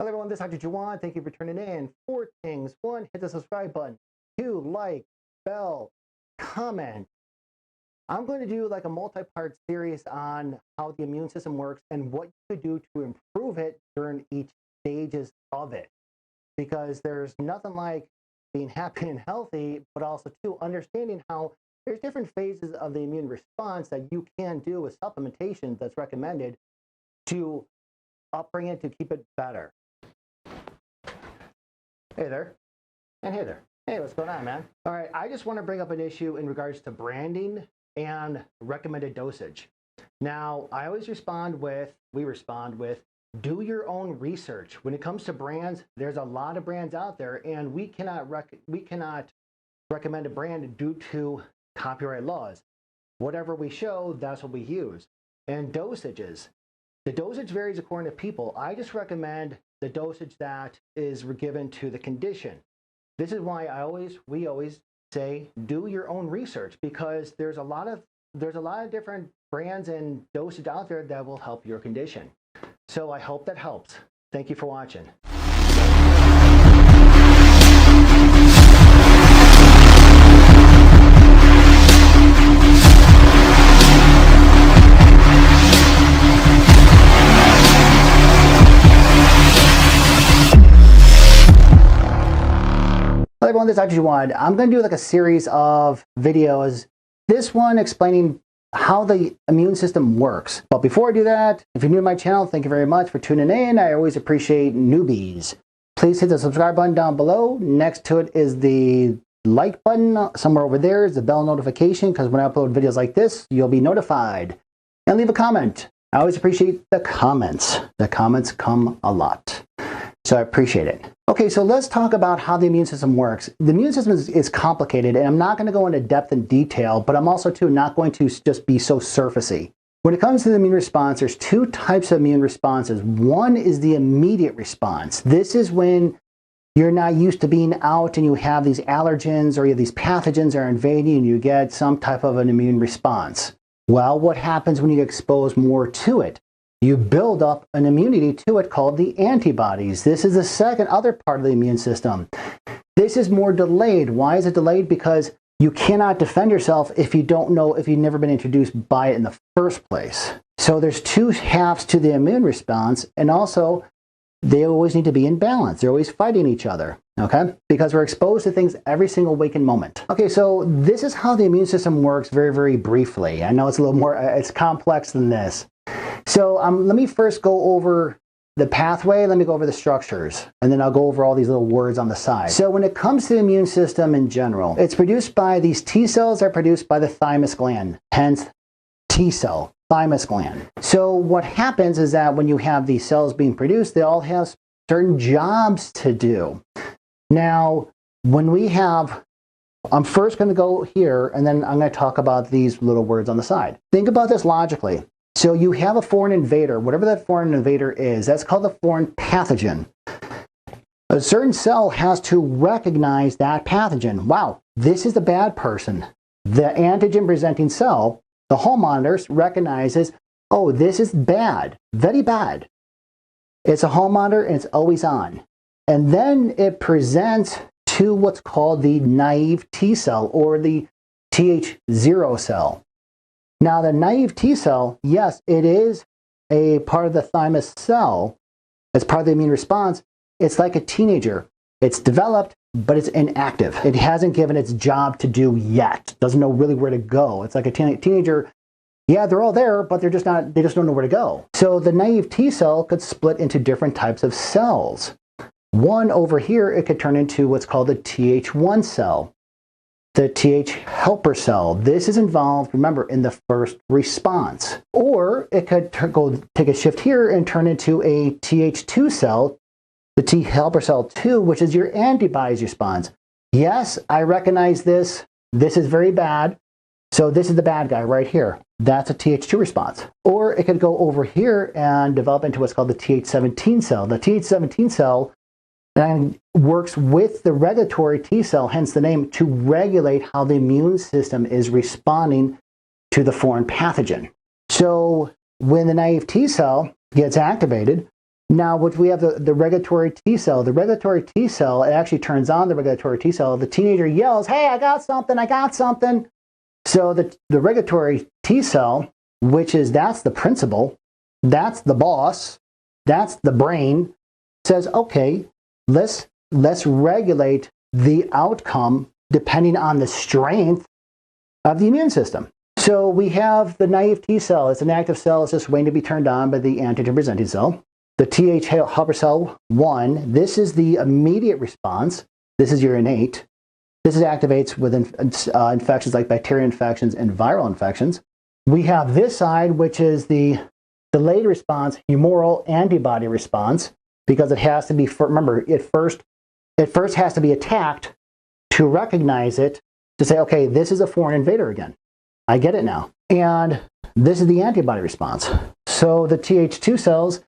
Hello everyone, this is Dr. Juwan. Thank you for tuning in. 4 things. 1, hit the subscribe button. 2, like, bell, comment. I'm going to do like a multi-part series on how the immune system works and what you could do to improve it during each stages of it. Because there's nothing like being happy and healthy, but also too understanding how there's different phases of the immune response that you can do with supplementation that's recommended to upbring it to keep it better. Hey there. And hey there. Hey, what's going on, man? All right, I just want to bring up an issue in regards to branding and recommended dosage. Now, I always we respond with, do your own research. When it comes to brands, there's a lot of brands out there, and we cannot recommend a brand due to copyright laws. Whatever we show, that's what we use. And dosages. The dosage varies according to people. I just recommend the dosage that is given to the condition. This is why we always say do your own research, because there's a lot of different brands and dosage out there that will help your condition. So I hope that helps. Thank you for watching. Hello everyone, this is Dr. Juwan. I'm going to do like a series of videos, this one explaining how the immune system works. But before I do that, if you're new to my channel, thank you very much for tuning in. I always appreciate newbies. Please hit the subscribe button down below. Next to it is the like button. Somewhere over there is the bell notification, because when I upload videos like this, you'll be notified. And leave a comment. I always appreciate the comments. The comments come a lot. So I appreciate it. Okay, so let's talk about how the immune system works. The immune system is complicated, and I'm not going to go into depth and detail, but I'm also too not going to just be so surfacey. When it comes to the immune response, there's 2 types of immune responses. One is the immediate response. This is when you're not used to being out and you have these allergens or you have these pathogens are invading and you get some type of an immune response. Well, what happens when you expose more to it? You build up an immunity to it called the antibodies. This is the other part of the immune system. This is more delayed. Why is it delayed? Because you cannot defend yourself if you don't know, if you've never been introduced by it in the first place. So there's 2 halves to the immune response, and also they always need to be in balance. They're always fighting each other, okay? Because we're exposed to things every single waking moment. Okay, so this is how the immune system works very, very briefly. I know it's a little more, it's complex than this. So let me first go over the pathway, let me go over the structures, and then I'll go over all these little words on the side. So when it comes to the immune system in general, it's produced by these T cells are produced by the thymus gland, hence T cell, thymus gland. So what happens is that when you have these cells being produced, they all have certain jobs to do. Now, when we have, I'm first going to go here, and then I'm going to talk about these little words on the side. Think about this logically. So you have a foreign invader, whatever that foreign invader is, that's called the foreign pathogen. A certain cell has to recognize that pathogen. Wow, this is the bad person. The antigen presenting cell, the hall monitors, recognizes, oh, this is bad, very bad. It's a hall monitor and it's always on. And then it presents to what's called the naive T cell or the Th0 cell. Now, the naive T cell, yes, it is a part of the thymus cell. It's part of the immune response. It's like a teenager. It's developed, but it's inactive. It hasn't given its job to do yet. Doesn't know really where to go. It's like a teenager. Yeah, they're all there, but they just don't know where to go. So the naive T cell could split into different types of cells. One over here, it could turn into what's called the Th1 cell. The Th helper cell. This is involved, remember, in the first response. Or it could take a shift here and turn into a Th2 cell, the T helper cell 2, which is your antibodies response. Yes, I recognize this. This is very bad. So this is the bad guy right here. That's a Th2 response. Or it could go over here and develop into what's called the Th17 cell. The Th17 cell and works with the regulatory T cell, hence the name, to regulate how the immune system is responding to the foreign pathogen. So when the naive T cell gets activated, Now, which we have the regulatory T cell. The regulatory T cell, it actually turns on the regulatory T cell. The teenager yells, hey, I got something, I got something. So the regulatory T cell, that's the principal, that's the boss, that's the brain, says, okay, let's regulate the outcome depending on the strength of the immune system. So we have the naive T cell. It's an active cell. It's just waiting to be turned on by the antigen-presenting cell. The Th helper cell 1, this is the immediate response. This is your innate. This activates with infections like bacterial infections and viral infections. We have this side, which is the delayed response, humoral antibody response, because it has to be, remember, it first has to be attacked to recognize it, to say, okay, this is a foreign invader again. I get it now. And this is the antibody response. So the Th2 cells,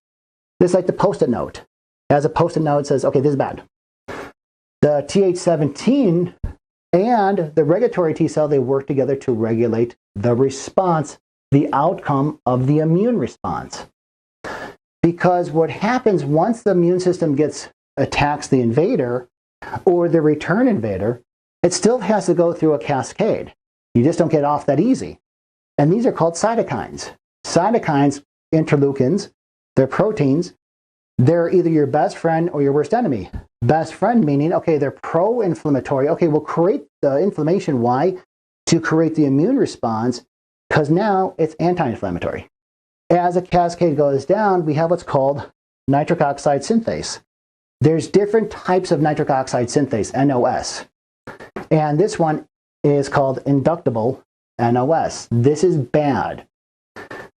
this is like the post-it note. As a post-it note, says, okay, this is bad. The Th17 and the regulatory T cell, they work together to regulate the response, the outcome of the immune response. Because what happens once the immune system attacks the invader or the return invader, it still has to go through a cascade. You just don't get off that easy. And these are called cytokines. Cytokines, interleukins, they're proteins. They're either your best friend or your worst enemy. Best friend meaning, okay, they're pro-inflammatory. Okay, we'll create the inflammation. Why? To create the immune response, because now it's anti-inflammatory. As a cascade goes down, we have what's called nitric oxide synthase. There's different types of nitric oxide synthase, NOS. And this one is called inductible NOS. This is bad.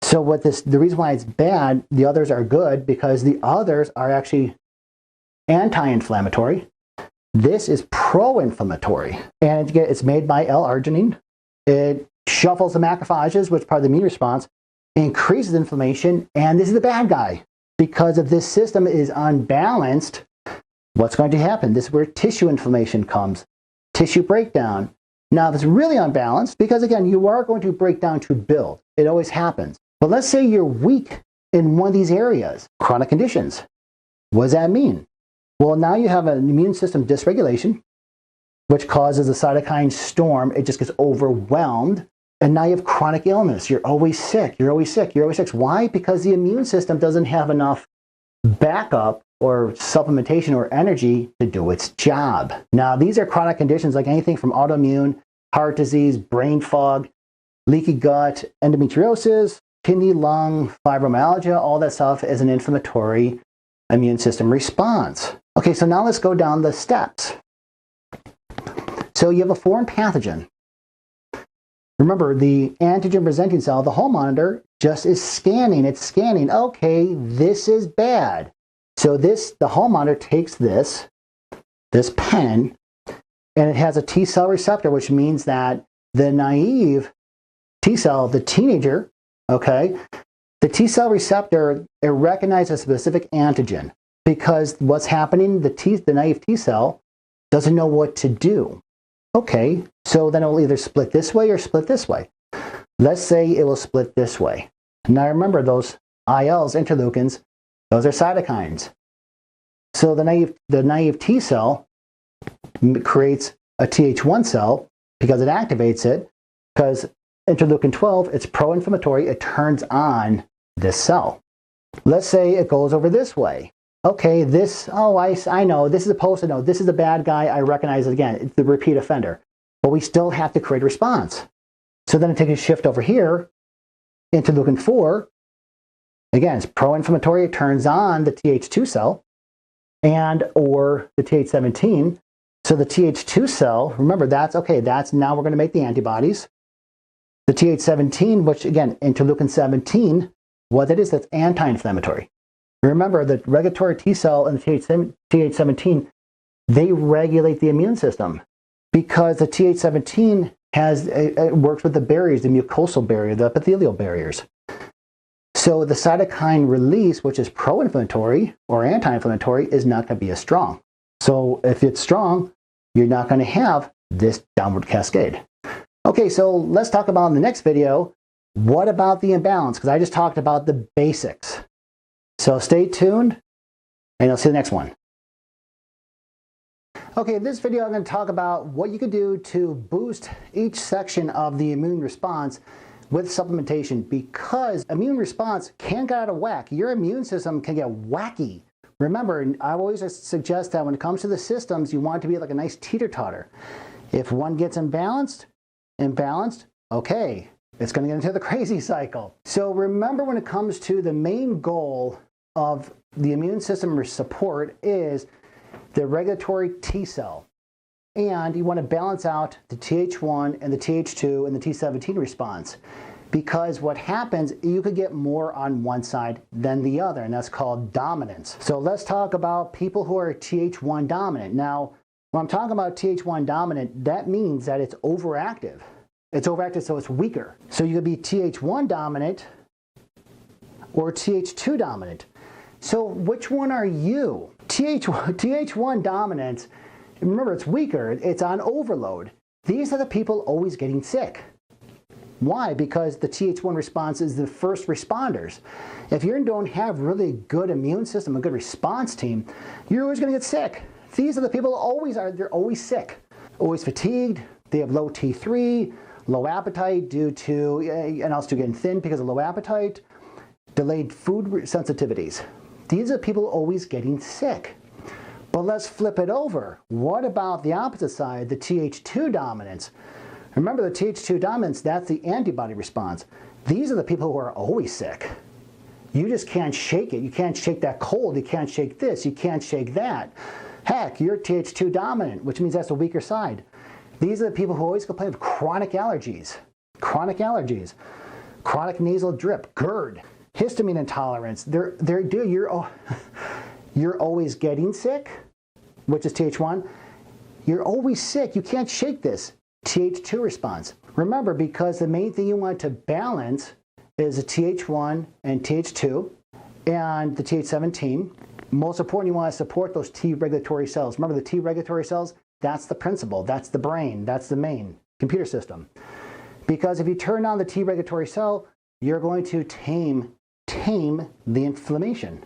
So the reason why it's bad, the others are good, because the others are actually anti-inflammatory. This is pro-inflammatory. And it's made by L-arginine. It shuffles the macrophages, which is part of the immune response, increases inflammation, and this is the bad guy. Because if this system is unbalanced, what's going to happen? This is where tissue inflammation comes, tissue breakdown. Now, if it's really unbalanced, because again, you are going to break down to build. It always happens. But let's say you're weak in one of these areas, chronic conditions. What does that mean? Well, now you have an immune system dysregulation, which causes a cytokine storm. It just gets overwhelmed. And now you have chronic illness. You're always sick. You're always sick. You're always sick. Why? Because the immune system doesn't have enough backup or supplementation or energy to do its job. Now, these are chronic conditions like anything from autoimmune, heart disease, brain fog, leaky gut, endometriosis, kidney, lung, fibromyalgia. All that stuff is an inflammatory immune system response. Okay, so now let's go down the steps. So you have a foreign pathogen. Remember, the antigen-presenting cell, the hall monitor, just is scanning. It's scanning. Okay, this is bad. So the hall monitor takes this pen, and it has a T cell receptor, which means that the naive T cell, the teenager, okay, the T cell receptor, it recognizes a specific antigen, because what's happening, the naive T cell doesn't know what to do. Okay, so then it will either split this way or split this way. Let's say it will split this way. Now remember, those ILs, interleukins, those are cytokines. So the naive T cell creates a Th1 cell because it activates it, because interleukin 12, it's pro-inflammatory, it turns on this cell. Let's say it goes over this way. Okay, I know, this is a post-it note, this is a bad guy, I recognize it again, it's the repeat offender. But we still have to create a response. So then it takes a shift over here, interleukin 4, again, it's pro-inflammatory, it turns on the Th2 cell, or the Th17. So the Th2 cell, remember, now we're going to make the antibodies. The Th17, which again, interleukin 17, what that is, that's anti-inflammatory. Remember, the regulatory T cell and the Th17, they regulate the immune system, because the Th17 it works with the barriers, the mucosal barrier, the epithelial barriers. So the cytokine release, which is pro-inflammatory or anti-inflammatory, is not going to be as strong. So if it's strong, you're not going to have this downward cascade. Okay, so let's talk about in the next video, what about the imbalance? Because I just talked about the basics. So stay tuned. and you'll see the next one. Okay, in this video I'm going to talk about what you can do to boost each section of the immune response with supplementation, because immune response can get out of whack. Your immune system can get wacky. Remember, I always suggest that when it comes to the systems, you want it to be like a nice teeter-totter. If one gets imbalanced, okay, it's going to get into the crazy cycle. So remember, when it comes to the main goal of the immune system support is the regulatory T cell. And you want to balance out the Th1 and the Th2 and the T17 response. Because what happens, you could get more on one side than the other, and that's called dominance. So let's talk about people who are Th1 dominant. Now, when I'm talking about Th1 dominant, that means that it's overactive. It's overactive, so it's weaker. So you could be Th1 dominant or Th2 dominant. So which one are you? Th1 dominance, remember, it's weaker, it's on overload. These are the people always getting sick. Why? Because the Th1 response is the first responders. If you don't have really good immune system, a good response team, you're always going to get sick. These are the people they're always sick, always fatigued, they have low T3, low appetite due to, and also getting thin because of low appetite, delayed food sensitivities. These are people always getting sick. But let's flip it over. What about the opposite side, the Th2 dominance? Remember, the Th2 dominance, that's the antibody response. These are the people who are always sick. You just can't shake it. You can't shake that cold. You can't shake this. You can't shake that. Heck, you're Th2 dominant, which means that's the weaker side. These are the people who always complain of chronic allergies, chronic nasal drip, GERD, histamine intolerance. You're always getting sick, which is Th1. You're always sick. You can't shake this. Th2 response. Remember, because the main thing you want to balance is the Th1 and Th2 and the Th17. Most important, you want to support those T regulatory cells. Remember, the T regulatory cells, that's the principal, that's the brain, that's the main computer system. Because if you turn on the T regulatory cell, you're going to tame the inflammation.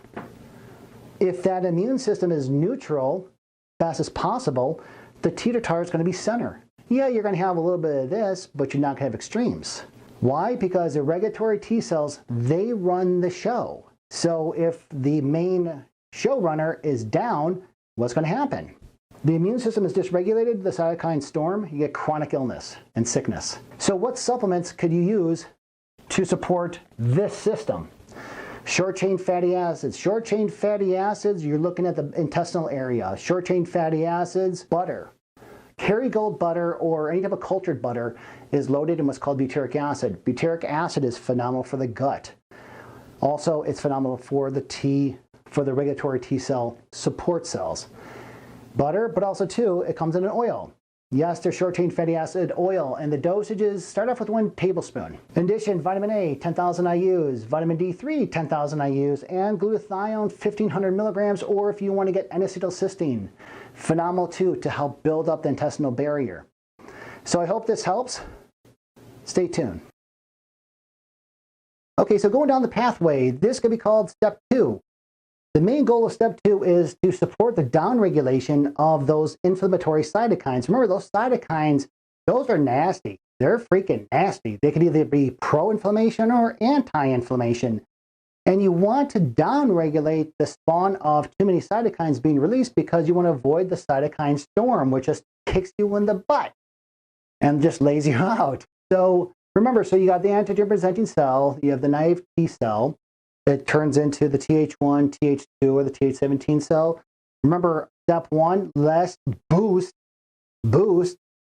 If that immune system is neutral, fast as possible, the teeter-totter is going to be center. Yeah, you're going to have a little bit of this, but you're not going to have extremes. Why? Because the regulatory T cells, they run the show. So if the main showrunner is down, what's going to happen? The immune system is dysregulated, the cytokine storm, you get chronic illness and sickness. So what supplements could you use to support this system? Short-chain fatty acids. Short-chain fatty acids, you're looking at the intestinal area. Short-chain fatty acids, butter. Kerrygold butter or any type of cultured butter is loaded in what's called butyric acid. Butyric acid is phenomenal for the gut. Also, it's phenomenal for the regulatory T cell support cells. Butter, but also too, it comes in an oil. Yes, there's short-chain fatty acid oil, and the dosages start off with 1 tablespoon. In addition, vitamin A, 10,000 IUs, vitamin D3, 10,000 IUs, and glutathione, 1,500 milligrams, or if you want to get N-acetylcysteine, phenomenal too, to help build up the intestinal barrier. So I hope this helps. Stay tuned. Okay, so going down the pathway, this could be called step 2. The main goal of step 2 is to support the downregulation of those inflammatory cytokines. Remember, those cytokines, those are nasty. They're freaking nasty. They could either be pro-inflammation or anti-inflammation. And you want to downregulate the spawn of too many cytokines being released because you want to avoid the cytokine storm, which just kicks you in the butt and just lays you out. So remember, so you got the antigen-presenting cell, you have the naive T cell. It turns into the Th1, Th2, or the Th17 cell. Remember, step 1, let's boost,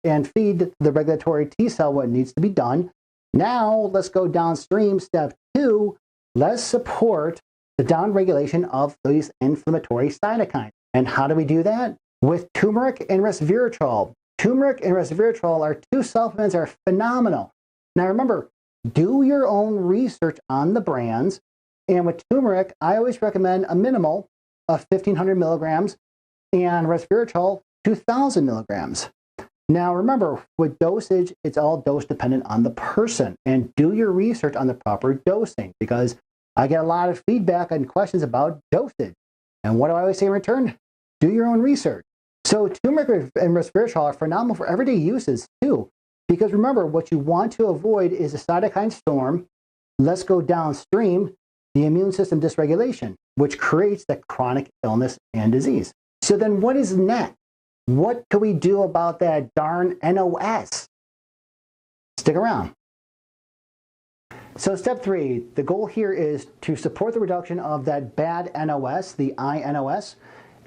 and feed the regulatory T cell what needs to be done. Now, let's go downstream. Step 2, let's support the downregulation of these inflammatory cytokines. And how do we do that? With turmeric and resveratrol. Turmeric and resveratrol are 2 supplements that are phenomenal. Now remember, do your own research on the brands. And with turmeric, I always recommend a minimal of 1,500 milligrams and resveratrol 2,000 milligrams. Now remember, with dosage, it's all dose dependent on the person. And do your research on the proper dosing, because I get a lot of feedback and questions about dosage. And what do I always say in return? Do your own research. So turmeric and resveratrol are phenomenal for everyday uses too. Because remember, what you want to avoid is a cytokine storm. Let's go downstream, the immune system dysregulation, which creates the chronic illness and disease. So then what is next? What can we do about that darn NOS? Stick around. So step 3, the goal here is to support the reduction of that bad NOS, the INOS,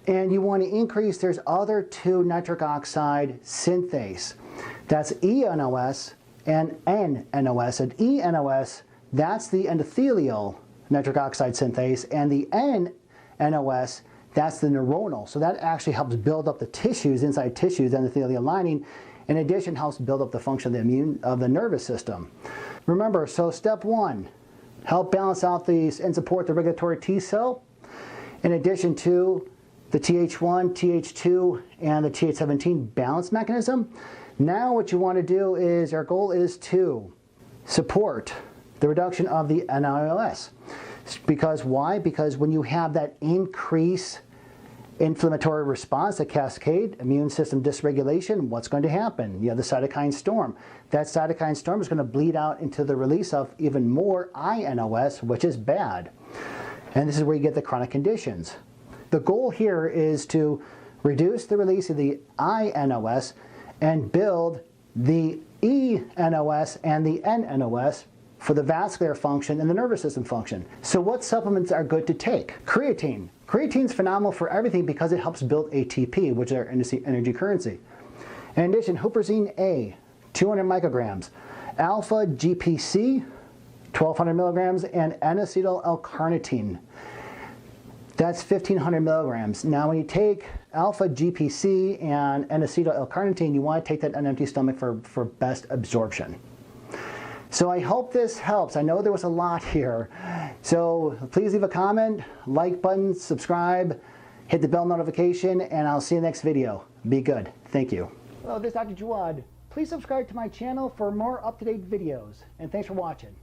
and you want to increase, there's other 2 nitric oxide synthase. That's eNOS and nNOS. And eNOS, that's the endothelial nitric oxide synthase, and the nNOS, that's the neuronal. So that actually helps build up the tissues, inside tissues, endothelial lining. In addition, helps build up the function of the nervous system. Remember, so step 1, help balance out these and support the regulatory T cell, in addition to the Th1, Th2, and the Th17 balance mechanism. Now what you want to do is, our goal is to support the reduction of the NOS. Because why? Because when you have that increase inflammatory response, the cascade, immune system dysregulation, what's going to happen? You have the cytokine storm. That cytokine storm is going to bleed out into the release of even more INOS, which is bad. And this is where you get the chronic conditions. The goal here is to reduce the release of the INOS and build the eNOS and the nNOS for the vascular function and the nervous system function. So what supplements are good to take? Creatine. Creatine is phenomenal for everything because it helps build ATP, which is our energy currency. In addition, huperzine A, 200 micrograms, alpha GPC, 1200 milligrams, and N-acetyl L-carnitine. That's 1500 milligrams. Now when you take alpha GPC and N-acetyl L-carnitine, you want to take that on an empty stomach for best absorption. So I hope this helps. I know there was a lot here. So please leave a comment, like button, subscribe, hit the bell notification, and I'll see you in the next video. Be good. Thank you. Hello, this is Dr. Jawad. Please subscribe to my channel for more up-to-date videos. And thanks for watching.